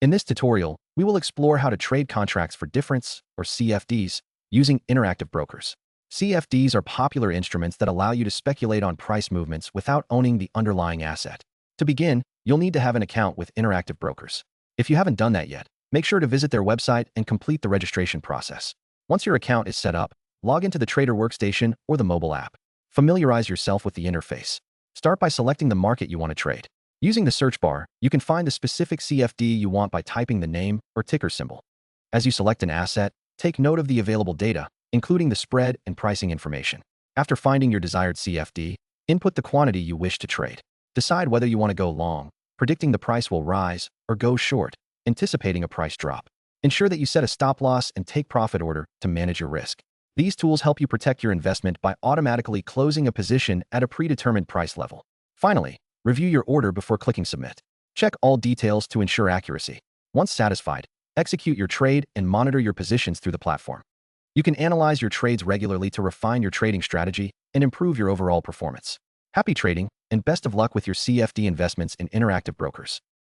In this tutorial, we will explore how to trade contracts for difference, or CFDs, using interactive brokers. CFDs are popular instruments that allow you to speculate on price movements without owning the underlying asset. To begin, you'll need to have an account with interactive brokers. If you haven't done that yet, make sure to visit their website and complete the registration process. Once your account is set up, log into the Trader workstation or the mobile app. Familiarize yourself with the interface. Start by selecting the market you want to trade. Using the search bar, you can find the specific CFD you want by typing the name or ticker symbol. As you select an asset, take note of the available data, including the spread and pricing information. After finding your desired CFD, input the quantity you wish to trade. Decide whether you want to go long, predicting the price will rise, or go short, anticipating a price drop. Ensure that you set a stop loss and take profit order to manage your risk. These tools help you protect your investment by automatically closing a position at a predetermined price level. Finally, review your order before clicking submit. Check all details to ensure accuracy. Once satisfied, execute your trade and monitor your positions through the platform. You can analyze your trades regularly to refine your trading strategy and improve your overall performance. Happy trading, and best of luck with your CFD investments in interactive brokers.